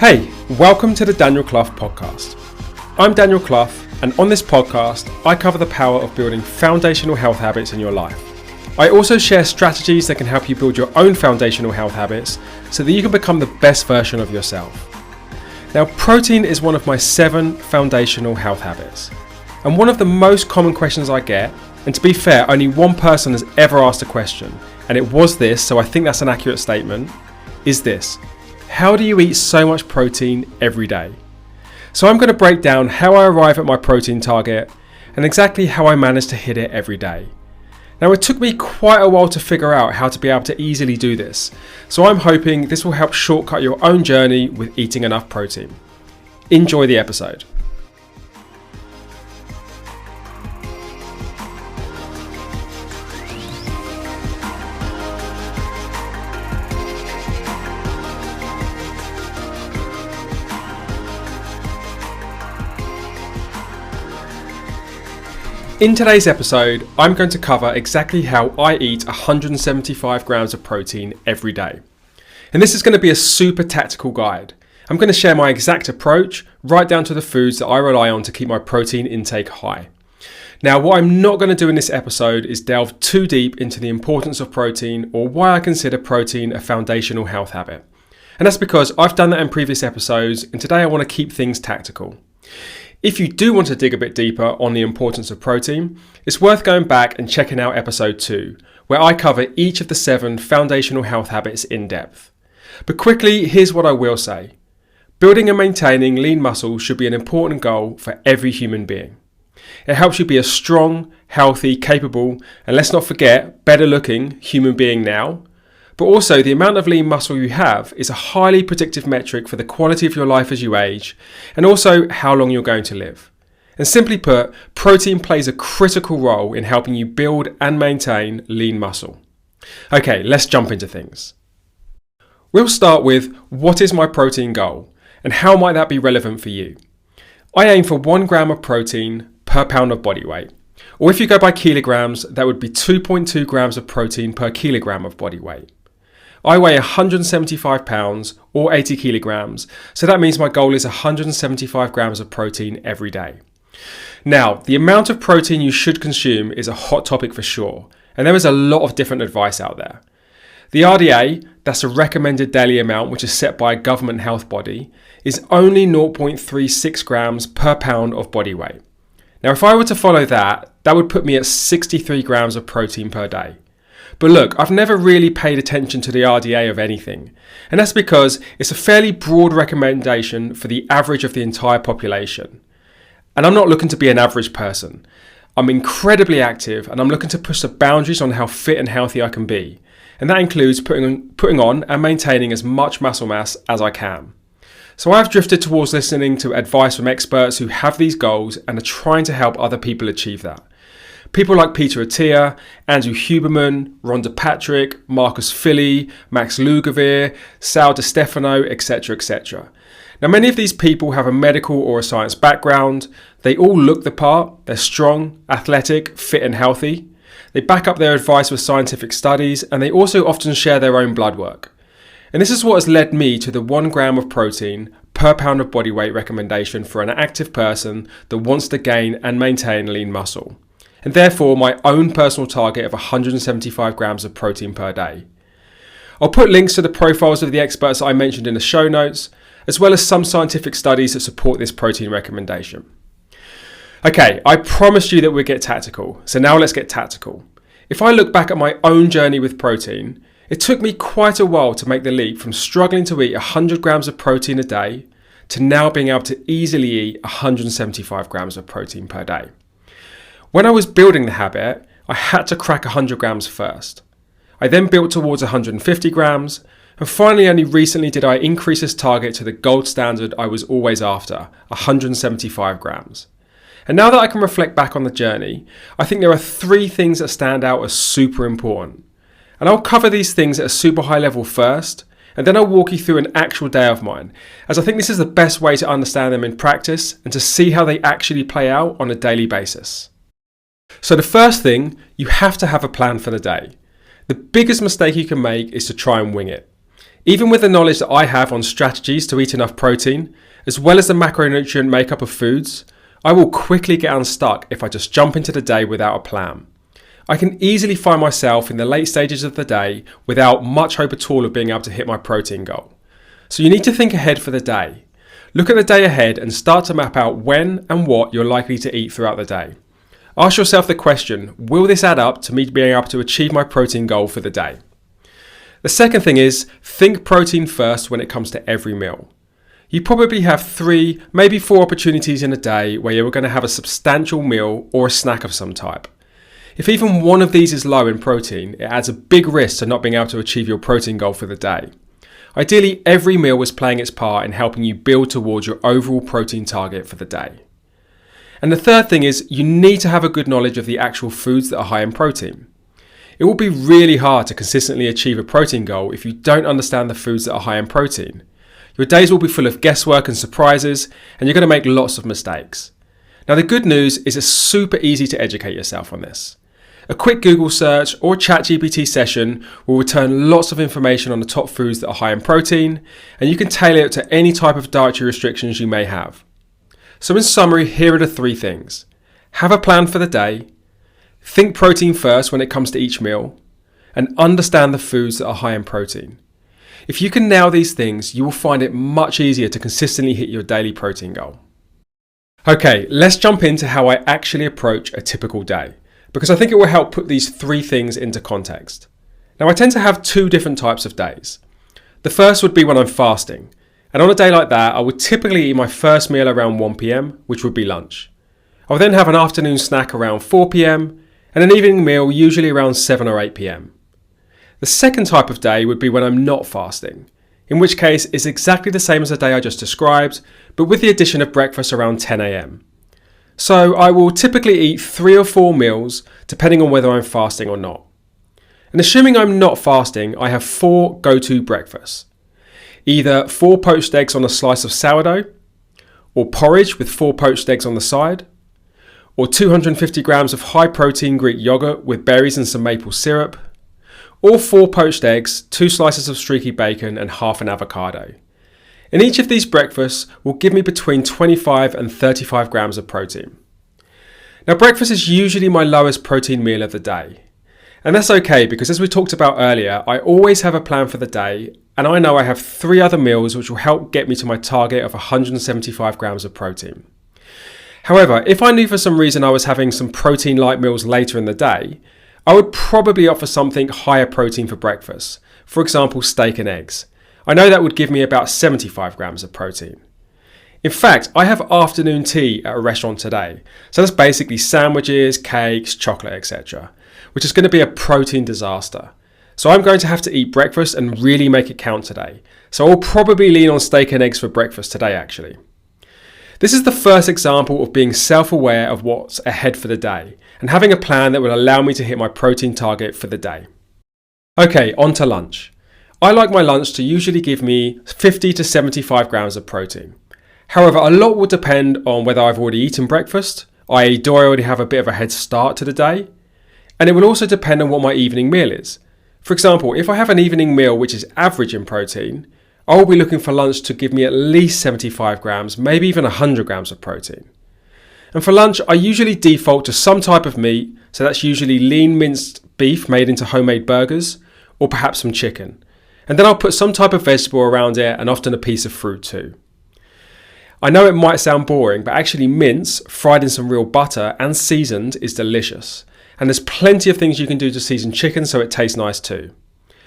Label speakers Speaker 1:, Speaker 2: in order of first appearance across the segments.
Speaker 1: Hey, welcome to the Daniel Clough podcast. I'm Daniel Clough, and on this podcast, I cover the power of building foundational health habits in your life. I also share strategies that can help you build your own foundational health habits so that you can become the best version of yourself. Now, protein is one of my 7 foundational health habits. And one of the most common questions I get, and to be fair, only one person has ever asked a question, and it was this, so I think that's an accurate statement, is this: how do you eat so much protein every day? So I'm going to break down how I arrive at my protein target and exactly how I manage to hit it every day. Now, it took me quite a while to figure out how to be able to easily do this, so I'm hoping this will help shortcut your own journey with eating enough protein. Enjoy the episode. In today's episode, I'm going to cover exactly how I eat 175 grams of protein every day. And this is going to be a super tactical guide. I'm going to share my exact approach, right down to the foods that I rely on to keep my protein intake high. Now, what I'm not going to do in this episode is delve too deep into the importance of protein or why I consider protein a foundational health habit. And that's because I've done that in previous episodes, and today I want to keep things tactical. If you do want to dig a bit deeper on the importance of protein, it's worth going back and checking out episode 2, where I cover each of the 7 foundational health habits in depth. But quickly, here's what I will say. Building and maintaining lean muscle should be an important goal for every human being. It helps you be a strong, healthy, capable, and let's not forget, better looking human being now. But also, the amount of lean muscle you have is a highly predictive metric for the quality of your life as you age, and also how long you're going to live. And simply put, protein plays a critical role in helping you build and maintain lean muscle. Okay, let's jump into things. We'll start with, what is my protein goal, and how might that be relevant for you? I aim for 1 gram of protein per pound of body weight. Or if you go by kilograms, that would be 2.2 grams of protein per kilogram of body weight. I weigh 175 pounds or 80 kilograms, so that means my goal is 175 grams of protein every day. Now, the amount of protein you should consume is a hot topic for sure, and there is a lot of different advice out there. The RDA, that's a recommended daily amount which is set by a government health body, is only 0.36 grams per pound of body weight. Now, if I were to follow that, that would put me at 63 grams of protein per day. But look, I've never really paid attention to the RDA of anything, and that's because it's a fairly broad recommendation for the average of the entire population. And I'm not looking to be an average person. I'm incredibly active, and I'm looking to push the boundaries on how fit and healthy I can be, and that includes putting on and maintaining as much muscle mass as I can. So I've drifted towards listening to advice from experts who have these goals and are trying to help other people achieve that. People like Peter Attia, Andrew Huberman, Rhonda Patrick, Marcus Filly, Max Lugavere, Sal DiStefano, etc., etc. Now, many of these people have a medical or a science background. They all look the part. They're strong, athletic, fit and healthy. They back up their advice with scientific studies, and they also often share their own blood work. And this is what has led me to the 1 gram of protein per pound of body weight recommendation for an active person that wants to gain and maintain lean muscle, and therefore my own personal target of 175 grams of protein per day. I'll put links to the profiles of the experts that I mentioned in the show notes, as well as some scientific studies that support this protein recommendation. Okay, I promised you that we'd get tactical, so now let's get tactical. If I look back at my own journey with protein, it took me quite a while to make the leap from struggling to eat 100 grams of protein a day to now being able to easily eat 175 grams of protein per day. When I was building the habit, I had to crack 100 grams first. I then built towards 150 grams, and finally only recently did I increase this target to the gold standard I was always after, 175 grams. And now that I can reflect back on the journey, I think there are 3 things that stand out as super important. And I'll cover these things at a super high level first, and then I'll walk you through an actual day of mine, as I think this is the best way to understand them in practice and to see how they actually play out on a daily basis. So the first thing, you have to have a plan for the day. The biggest mistake you can make is to try and wing it. Even with the knowledge that I have on strategies to eat enough protein, as well as the macronutrient makeup of foods, I will quickly get unstuck if I just jump into the day without a plan. I can easily find myself in the late stages of the day without much hope at all of being able to hit my protein goal. So you need to think ahead for the day. Look at the day ahead and start to map out when and what you're likely to eat throughout the day. Ask yourself the question, will this add up to me being able to achieve my protein goal for the day? The second thing is, think protein first when it comes to every meal. You probably have 3, maybe 4 opportunities in a day where you're going to have a substantial meal or a snack of some type. If even one of these is low in protein, it adds a big risk to not being able to achieve your protein goal for the day. Ideally, every meal is playing its part in helping you build towards your overall protein target for the day. And the third thing is, you need to have a good knowledge of the actual foods that are high in protein. It will be really hard to consistently achieve a protein goal if you don't understand the foods that are high in protein. Your days will be full of guesswork and surprises, and you're going to make lots of mistakes. Now, the good news is it's super easy to educate yourself on this. A quick Google search or ChatGPT session will return lots of information on the top foods that are high in protein, and you can tailor it to any type of dietary restrictions you may have. So in summary, here are the 3 things. Have a plan for the day, think protein first when it comes to each meal, and understand the foods that are high in protein. If you can nail these things, you will find it much easier to consistently hit your daily protein goal. Okay, let's jump into how I actually approach a typical day, because I think it will help put these 3 things into context. Now, I tend to have 2 different types of days. The first would be when I'm fasting, and on a day like that, I would typically eat my first meal around 1 p.m, which would be lunch. I would then have an afternoon snack around 4 p.m, and an evening meal usually around 7 or 8 p.m. The second type of day would be when I'm not fasting, in which case it's exactly the same as the day I just described, but with the addition of breakfast around 10 a.m. So I will typically eat 3 or 4 meals depending on whether I'm fasting or not. And assuming I'm not fasting, I have 4 go-to breakfasts. Either 4 poached eggs on a slice of sourdough, or porridge with 4 poached eggs on the side, or 250 grams of high-protein Greek yogurt with berries and some maple syrup, or 4 poached eggs, 2 slices of streaky bacon and half an avocado. And each of these breakfasts will give me between 25 and 35 grams of protein. Now, breakfast is usually my lowest protein meal of the day. And that's okay because, as we talked about earlier, I always have a plan for the day, and I know I have 3 other meals which will help get me to my target of 175 grams of protein. However, if I knew for some reason I was having some protein-light meals later in the day, I would probably opt for something higher protein for breakfast. For example, steak and eggs. I know that would give me about 75 grams of protein. In fact, I have afternoon tea at a restaurant today. So that's basically sandwiches, cakes, chocolate, etc., which is going to be a protein disaster. So I'm going to have to eat breakfast and really make it count today. So I'll probably lean on steak and eggs for breakfast today, actually. This is the first example of being self-aware of what's ahead for the day and having a plan that will allow me to hit my protein target for the day. Okay, on to lunch. I like my lunch to usually give me 50 to 75 grams of protein. However, a lot will depend on whether I've already eaten breakfast, i.e. do I already have a bit of a head start to the day? And it will also depend on what my evening meal is. For example, if I have an evening meal which is average in protein, I will be looking for lunch to give me at least 75 grams, maybe even 100 grams of protein. And for lunch, I usually default to some type of meat, so that's usually lean minced beef made into homemade burgers, or perhaps some chicken. And then I'll put some type of vegetable around it and often a piece of fruit too. I know it might sound boring, but actually mince, fried in some real butter and seasoned, is delicious. And there's plenty of things you can do to season chicken so it tastes nice too.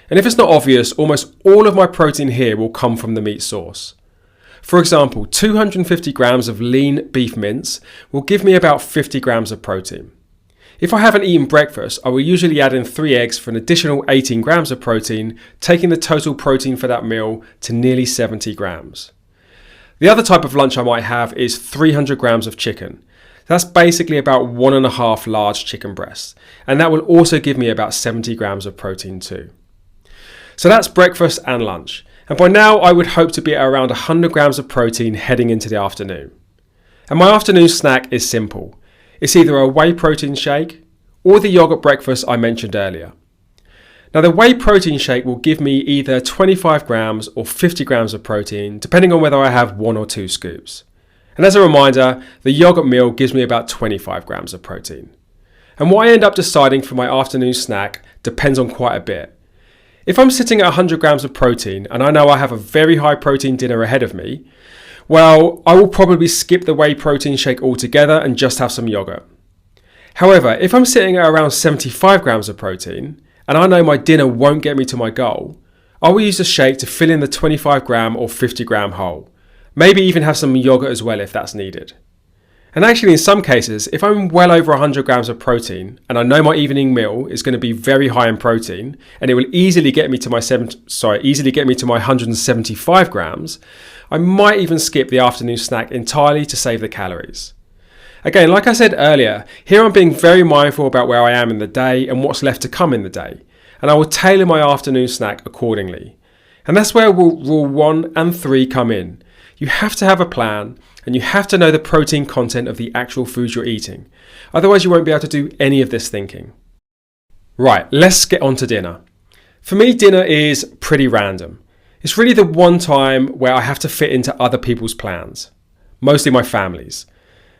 Speaker 1: And if it's not obvious, almost all of my protein here will come from the meat source. For example, 250 grams of lean beef mince will give me about 50 grams of protein. If I haven't eaten breakfast, I will usually add in 3 eggs for an additional 18 grams of protein, taking the total protein for that meal to nearly 70 grams. The other type of lunch I might have is 300 grams of chicken. That's basically about 1.5 large chicken breasts, and that will also give me about 70 grams of protein too. So that's breakfast and lunch, and by now I would hope to be at around 100 grams of protein heading into the afternoon. And my afternoon snack is simple. It's either a whey protein shake or the yogurt breakfast I mentioned earlier. Now the whey protein shake will give me either 25 grams or 50 grams of protein, depending on whether I have 1 or 2 scoops. And as a reminder, the yogurt meal gives me about 25 grams of protein. And what I end up deciding for my afternoon snack depends on quite a bit. If I'm sitting at 100 grams of protein and I know I have a very high protein dinner ahead of me, well, I will probably skip the whey protein shake altogether and just have some yogurt. However, if I'm sitting at around 75 grams of protein and I know my dinner won't get me to my goal, I will use the shake to fill in the 25 gram or 50 gram hole. Maybe even have some yogurt as well if that's needed. And actually in some cases, if I'm well over 100 grams of protein and I know my evening meal is going to be very high in protein and it will easily get me to my 175 grams, I might even skip the afternoon snack entirely to save the calories. Again, like I said earlier, here I'm being very mindful about where I am in the day and what's left to come in the day, and I will tailor my afternoon snack accordingly. And that's where rule 1 and 3 come in. You have to have a plan and you have to know the protein content of the actual food you're eating. Otherwise you won't be able to do any of this thinking. Right, let's get on to dinner. For me, dinner is pretty random. It's really the one time where I have to fit into other people's plans, mostly my family's.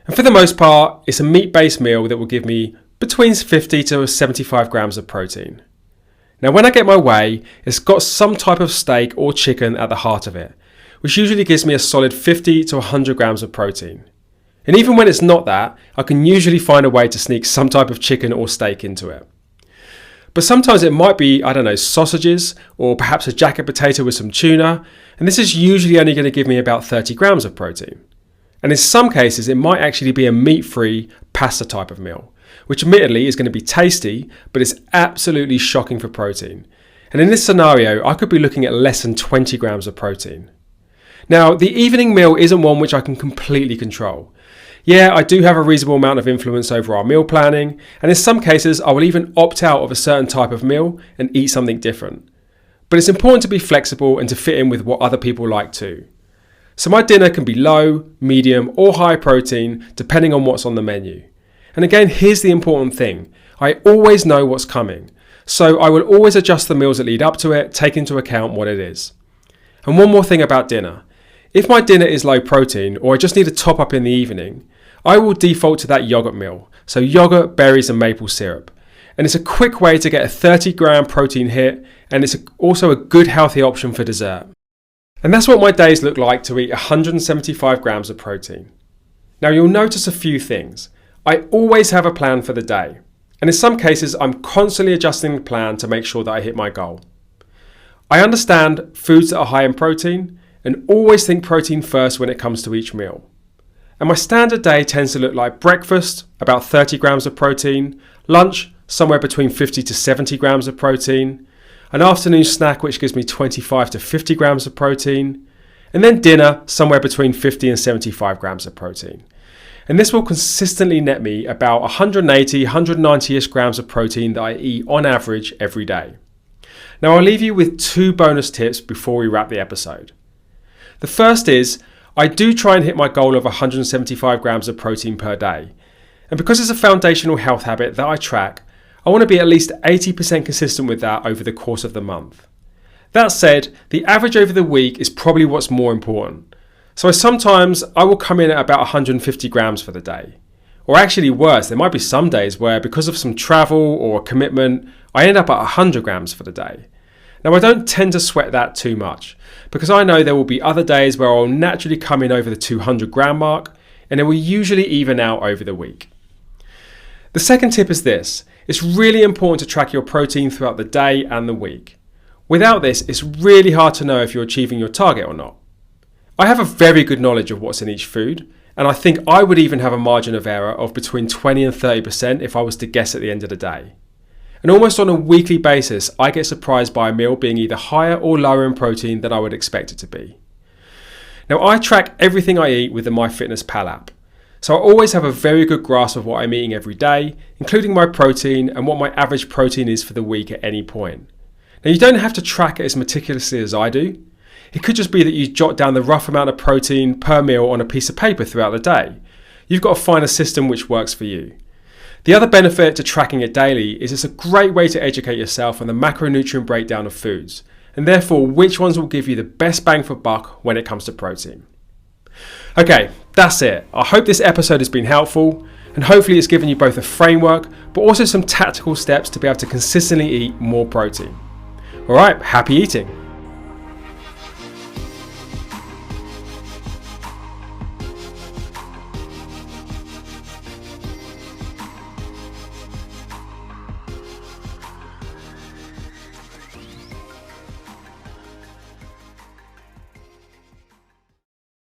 Speaker 1: And for the most part, it's a meat-based meal that will give me between 50 to 75 grams of protein. Now when I get my way, it's got some type of steak or chicken at the heart of it, which usually gives me a solid 50 to 100 grams of protein. And even when it's not that, I can usually find a way to sneak some type of chicken or steak into it. But sometimes it might be, sausages, or perhaps a jacket potato with some tuna, and this is usually only going to give me about 30 grams of protein. And in some cases, it might actually be a meat-free pasta type of meal, which admittedly is going to be tasty, but it's absolutely shocking for protein. And in this scenario, I could be looking at less than 20 grams of protein. Now, the evening meal isn't one which I can completely control. Yeah, I do have a reasonable amount of influence over our meal planning, and in some cases, I will even opt out of a certain type of meal and eat something different. But it's important to be flexible and to fit in with what other people like too. So my dinner can be low, medium, or high protein, depending on what's on the menu. And again, here's the important thing. I always know what's coming. So I will always adjust the meals that lead up to it, take into account what it is. And one more thing about dinner. If my dinner is low protein, or I just need a top up in the evening, I will default to that yogurt meal. So yogurt, berries, and maple syrup. And it's a quick way to get a 30 gram protein hit, and it's also a good healthy option for dessert. And that's what my days look like to eat 175 grams of protein. Now you'll notice a few things. I always have a plan for the day. And in some cases, I'm constantly adjusting the plan to make sure that I hit my goal. I understand foods that are high in protein and always think protein first when it comes to each meal. And my standard day tends to look like breakfast, about 30 grams of protein, lunch, somewhere between 50 to 70 grams of protein, an afternoon snack which gives me 25 to 50 grams of protein, and then dinner somewhere between 50 and 75 grams of protein. And this will consistently net me about 180, 190-ish grams of protein that I eat on average every day. Now I'll leave you with 2 bonus tips before we wrap the episode. The first is, I do try and hit my goal of 175 grams of protein per day. And because it's a foundational health habit that I track, I want to be at least 80% consistent with that over the course of the month. That said, the average over the week is probably what's more important. So sometimes I will come in at about 150 grams for the day. Or actually worse, there might be some days where because of some travel or a commitment, I end up at 100 grams for the day. Now I don't tend to sweat that too much because I know there will be other days where I'll naturally come in over the 200 gram mark, and it will usually even out over the week. The second tip is this. It's really important to track your protein throughout the day and the week. Without this, it's really hard to know if you're achieving your target or not. I have a very good knowledge of what's in each food, and I think I would even have a margin of error of between 20 and 30% if I was to guess at the end of the day. And almost on a weekly basis, I get surprised by a meal being either higher or lower in protein than I would expect it to be. Now I track everything I eat with the MyFitnessPal app. So I always have a very good grasp of what I'm eating every day, including my protein and what my average protein is for the week at any point. Now you don't have to track it as meticulously as I do. It could just be that you jot down the rough amount of protein per meal on a piece of paper throughout the day. You've got to find a system which works for you. The other benefit to tracking it daily is it's a great way to educate yourself on the macronutrient breakdown of foods, and therefore which ones will give you the best bang for buck when it comes to protein. Okay, that's it. I hope this episode has been helpful, and hopefully it's given you both a framework, but also some tactical steps to be able to consistently eat more protein. Alright, happy eating!